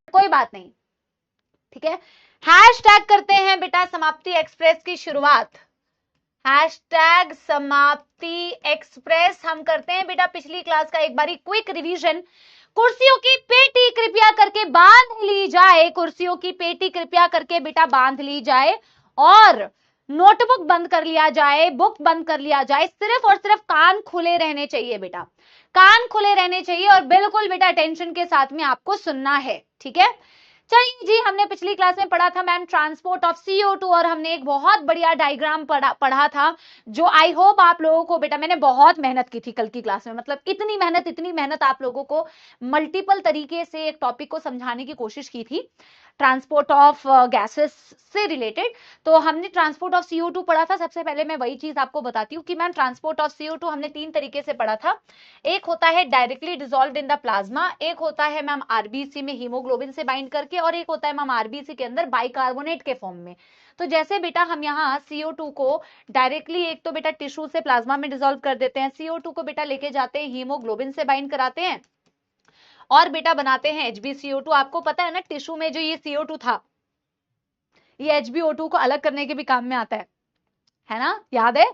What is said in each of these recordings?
कोई बात नहीं, ठीक है। हैशटैग करते हैं बेटा समाप्ति एक्सप्रेस की शुरुआत। हैशटैग समाप्ति एक्सप्रेस हम करते हैं बेटा पिछली क्लास का एक बारी क्विक रिवीजन। कुर्सियों की पेटी कृपया करके बांध ली जाए, कुर्सियों की पेटी कृपया करके बेटा बांध ली जाए, और नोटबुक बंद कर लिया जाए, बुक बंद कर लिया जाए। सिर्फ और सिर्फ कान खुले रहने चाहिए बेटा, कान खुले रहने चाहिए और बिल्कुल बेटा अटेंशन के साथ में आपको सुनना है, ठीक है। चलिए जी, हमने पिछली क्लास में पढ़ा था मैम ट्रांसपोर्ट ऑफ CO2 और हमने एक बहुत बढ़िया डायग्राम पढ़ा था, जो आई होप आप लोगों को बेटा, मैंने बहुत मेहनत की थी कल की क्लास में, मतलब इतनी मेहनत आप लोगों को मल्टीपल तरीके से एक टॉपिक को समझाने की कोशिश की थी ट्रांसपोर्ट ऑफ गैसेस से रिलेटेड। तो हमने ट्रांसपोर्ट ऑफ CO2 पढ़ा था। सबसे पहले मैं वही चीज आपको बताती हूँ कि मैम ट्रांसपोर्ट ऑफ CO2 हमने 3 तरीके से पढ़ा था। एक होता है directly dissolved in the plasma, एक होता है मैम आरबीसी में हीमोग्लोबिन से बाइंड करके, और एक होता है मैम आरबीसी के अंदर बाइकार्बोनेट के फॉर्म में। तो जैसे बेटा हम यहाँ CO2 को डायरेक्टली एक तो बेटा टिश्यू से प्लाज्मा में डिसॉल्व कर देते हैं, CO2 को बेटा लेके जाते हैं हीमोग्लोबिन से बाइंड कराते हैं और बेटा बनाते हैं HbCO2। आपको पता है ना टिश्यू में जो ये CO2 था, ये HbO2 को अलग करने के भी काम में आता है ना, याद है।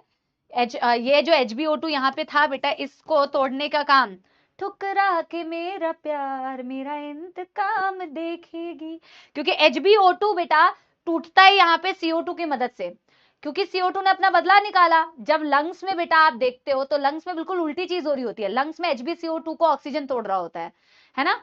ये जो HbO2 यहाँ पे था बेटा, इसको तोड़ने का काम ठुकरा के मेरा प्यार मेरा इंतकाम देखेगी, क्योंकि HbO2 बेटा टूटता है यहाँ पे CO2 की मदद से, क्योंकि CO2 ने अपना बदला निकाला। जब लंग्स में बेटा आप देखते हो तो लंग्स में बिल्कुल उल्टी चीज हो रही होती है, लंग्स में HbCO2 को ऑक्सीजन तोड़ रहा होता है ना।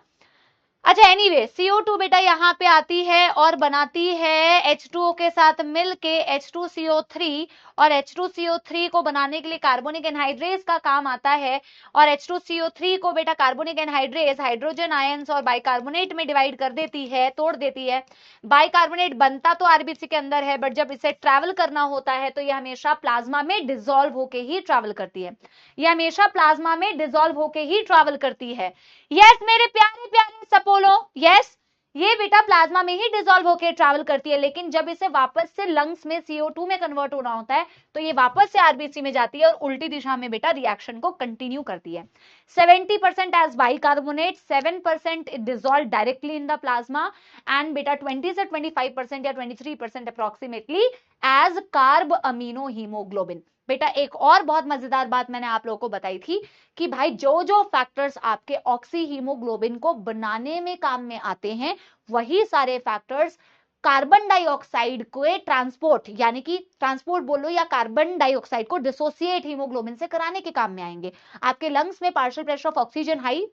अच्छा एनीवे CO2 बेटा यहाँ पे आती है और बनाती है H2O के साथ मिलके H2CO3, और H2CO3 को बनाने के लिए कार्बोनिक एनहाइड्रेज का काम आता है, और H2CO3 को बेटा कार्बोनिक एनहाइड्रेज हाइड्रोजन आयंस और बाइकार्बोनेट में डिवाइड कर देती है, तोड़ देती है। बाइकार्बोनेट बनता तो आरबीसी के अंदर है, बट जब इसे ट्रैवल करना होता है तो ये हमेशा प्लाज्मा में डिसॉल्व होके ही ट्रैवल करती है, ये हमेशा प्लाज्मा में डिसॉल्व होके ही ट्रैवल करती है। यस मेरे प्यारे प्यारे सपोलो, यस ये बेटा प्लाज्मा में ही डिसॉल्व होकर ट्रैवल करती है, लेकिन जब इसे वापस से लंग्स में CO2 में कन्वर्ट होना होता है तो ये वापस से आरबीसी में जाती है और उल्टी दिशा में बेटा रिएक्शन को कंटिन्यू करती है। 70% as bicarbonate, 7% dissolve directly in the plasma, and बेटा 20 से 25% या 23% approximately as carbamino haemoglobin. बेटा एक और बहुत मजेदार बात मैंने आप लोगों को बताई थी कि भाई जो जो फैक्टर्स आपके ऑक्सी हीमोग्लोबिन को बनाने में काम में आते हैं, वही सारे फैक्टर्स कार्बन डाइऑक्साइड को ट्रांसपोर्ट, यानी कि ट्रांसपोर्ट बोलो या कार्बन डाइऑक्साइड को डिसोसिएट हीमोग्लोबिन से कराने के काम में आएंगे। आपके लंग्स में partial pressure of oxygen high,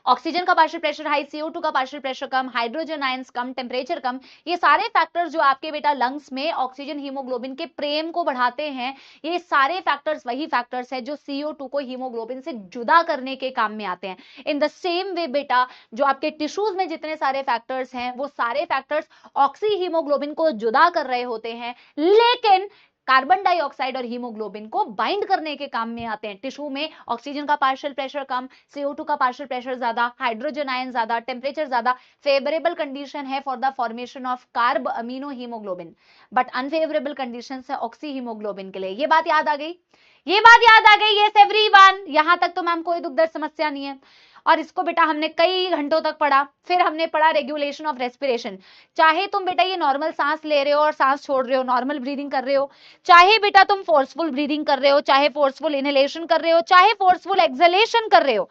oxygen का पार्शियल प्रेशर हाई, CO2 का पार्शियल प्रेशर कम, हाइड्रोजन आयंस कम, टेम्परेचर कम, ये सारे फैक्टर्स जो आपके बेटा लंग्स में ऑक्सीजन हीमोग्लोबिन के प्रेम को बढ़ाते हैं, ये सारे फैक्टर्स वही फैक्टर्स हैं जो CO2 को हीमोग्लोबिन से जुदा करने के काम में आते हैं। इन द सेम वे बेटा जो आपके टिश्यूज में जितने सारे फैक्टर्स हैं, वो सारे फैक्टर्स ऑक्सी हीमोग्लोबिन को जुदा कर रहे होते हैं, लेकिन कार्बन डाइऑक्साइड और हीमोग्लोबिन को बाइंड करने के काम में आते हैं। टिश्यू में ऑक्सीजन का पार्शियल प्रेशर कम, CO2 का पार्शियल प्रेशर ज्यादा, हाइड्रोजन आयन ज्यादा, टेम्परेचर ज्यादा, फेवरेबल कंडीशन है for the formation of carb amino haemoglobin, but unfavourable condition है ऑक्सी हीमोग्लोबिन के लिए। ये बात याद आ गई, ये बात याद आ गई, यस एवरीवन, यहां तक तो मैम कोई दुख दर्द समस्या नहीं है। और इसको बेटा हमने कई घंटों तक पढ़ा। फिर हमने पढ़ा रेगुलेशन ऑफ रेस्पिरेशन। चाहे तुम बेटा ये नॉर्मल सांस ले रहे हो और सांस छोड़ रहे हो, नॉर्मल ब्रीदिंग कर रहे हो, चाहे बेटा तुम फोर्सफुल ब्रीदिंग कर रहे हो, चाहे फोर्सफुल इनहेलेशन कर रहे हो, चाहे फोर्सफुल एक्सहेलेशन कर रहे हो,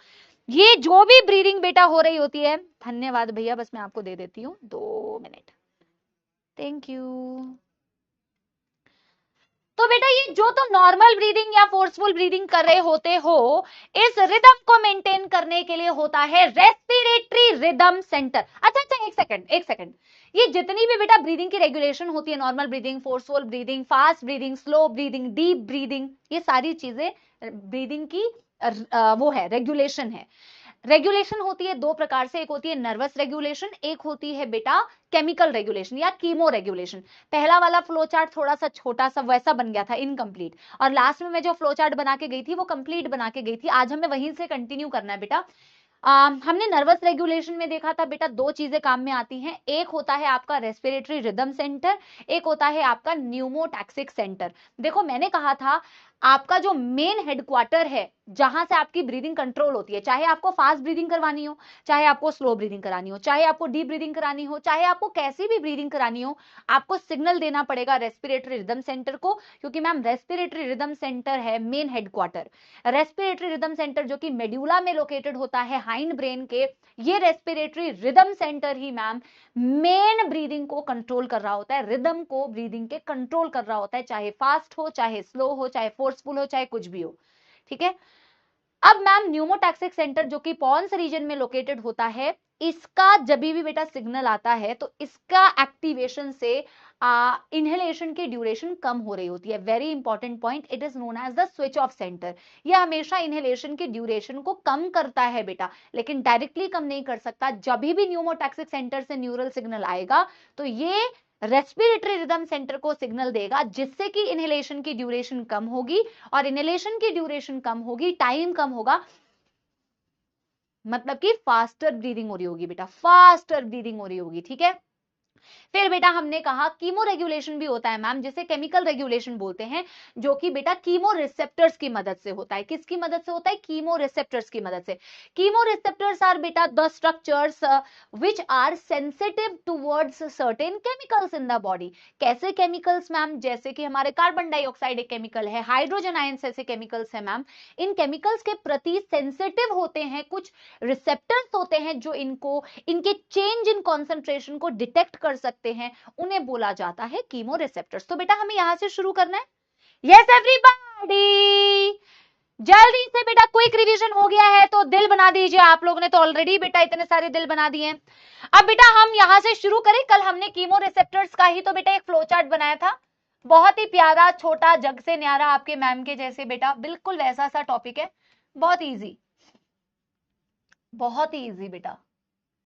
ये जो भी ब्रीदिंग बेटा हो रही होती है, धन्यवाद भैया, बस मैं आपको दे देती हूँ 2 मिनट, थैंक यू। तो बेटा ये जो तुम नॉर्मल ब्रीदिंग या फोर्सफुल ब्रीदिंग कर रहे होते हो, इस रिदम को मेंटेन करने के लिए होता है रेस्पिरेटरी रिदम सेंटर। अच्छा एक सेकंड, ये जितनी भी बेटा ब्रीदिंग की रेगुलेशन होती है, normal breathing, forceful breathing, fast breathing, slow breathing, deep breathing, ये सारी चीजें ब्रीदिंग की वो है, रेगुलेशन है। रेगुलेशन होती है 2 प्रकार से, एक होती है नर्वस रेगुलेशन, एक होती है बेटा केमिकल रेगुलेशन या कीमो रेगुलेशन। पहला वाला फ्लो चार्ट थोड़ा सा छोटा सा वैसा बन गया था, इनकम्प्लीट, और लास्ट में मैं जो फ्लो चार्ट बना के गई थी वो कंप्लीट बना के गई थी। आज हमें वहीं से कंटिन्यू करना है बेटा। हमने नर्वस रेगुलेशन में देखा था बेटा 2 चीजें काम में आती हैं, एक होता है आपका रेस्पिरेटरी रिदम सेंटर, एक होता है आपका न्यूमोटैक्सिक सेंटर। देखो मैंने कहा था आपका जो मेन हेडक्वार्टर है जहां से आपकी ब्रीदिंग कंट्रोल होती है, चाहे आपको फास्ट ब्रीदिंग करवानी हो, चाहे आपको स्लो ब्रीदिंग करानी हो, चाहे आपको डीप ब्रीदिंग करानी हो, चाहे आपको कैसी भी ब्रीदिंग करानी हो, आपको सिग्नल देना पड़ेगा रेस्पिरेटरी रिदम सेंटर को, क्योंकि मैम रेस्पिरेटरी रिदम सेंटर है main headquarter. Respiratory rhythm centre जो कि मेड्यूला में लोकेटेड होता है हाइंड ब्रेन के, ये रेस्पिरेटरी रिदम सेंटर ही मैम मेन ब्रीदिंग को कंट्रोल कर रहा होता है, रिदम को ब्रीदिंग के कंट्रोल कर रहा होता है, चाहे फास्ट हो, चाहे स्लो हो, चाहे फोर्सफुल हो, चाहे कुछ भी हो। ठीक है। अब मैम न्यूमोटैक्सिक सेंटर जो कि पॉन्स रीजन में लोकेटेड होता है, इसका जब भी बेटा सिग्नल आता है तो इसका एक्टिवेशन से इनहेलेशन की ड्यूरेशन कम हो रही होती है। Very important point, it is known as the switch off centre. यह हमेशा इनहेलेशन की ड्यूरेशन को कम करता है बेटा, लेकिन डायरेक्टली कम नहीं कर सकता। जब भी न्यूमोटैक्सिक सेंटर से न्यूरल सिग्नल आएगा तो ये रेस्पिरेटरी रिदम सेंटर को सिग्नल देगा, जिससे कि इनहेलेशन की ड्यूरेशन कम होगी, और इनहेलेशन की ड्यूरेशन कम होगी, टाइम कम होगा, मतलब कि फास्टर ब्रीदिंग हो रही होगी बेटा, फास्टर ब्रीदिंग हो रही होगी। ठीक है। फिर बेटा हमने कहा कीमो रेगुलेशन भी होता है मैम, जिसे केमिकल रेगुलेशन बोलते हैं, जो कि बेटा कीमो रिसेप्टर्स की मदद से होता है। किसकी मदद से होता है? कीमो रिसेप्टर्स की मदद से। कीमो रिसेप्टर्स आर बेटा the structures which are sensitive towards certain chemicals in the body. कैसे केमिकल्स मैम? जैसे कि हमारे कार्बन डाइऑक्साइड एक केमिकल है, हाइड्रोजन आयंस ऐसे केमिकल्स है मैम। इन केमिकल्स के प्रति सेंसिटिव होते हैं कुछ रिसेप्टर्स होते हैं जो इनको, इनके चेंज इन कॉन्सेंट्रेशन को डिटेक्ट कर सकते हैं, उन्हें बोला जाता है कीमो रिसेप्टर्स। तो बेटा हमें यहां से शुरू करना है। यस एवरीबॉडी, जल्दी से बेटा क्विक रिवीजन हो गया है तो दिल बना दीजिए। आप लोगों ने तो ऑलरेडी बेटा इतने सारे दिल बना दिए हैं। अब बेटा हम यहां से शुरू करें। कल हमने कीमो रिसेप्टर्स का ही तो बेटा एक फ्लो चार्ट बनाया था, बहुत ही प्यारा, छोटा, जग से न्यारा, आपके मैम के जैसे बेटा, बिल्कुल वैसा सा टॉपिक है, बहुत इजी, बहुत ही इजी बेटा।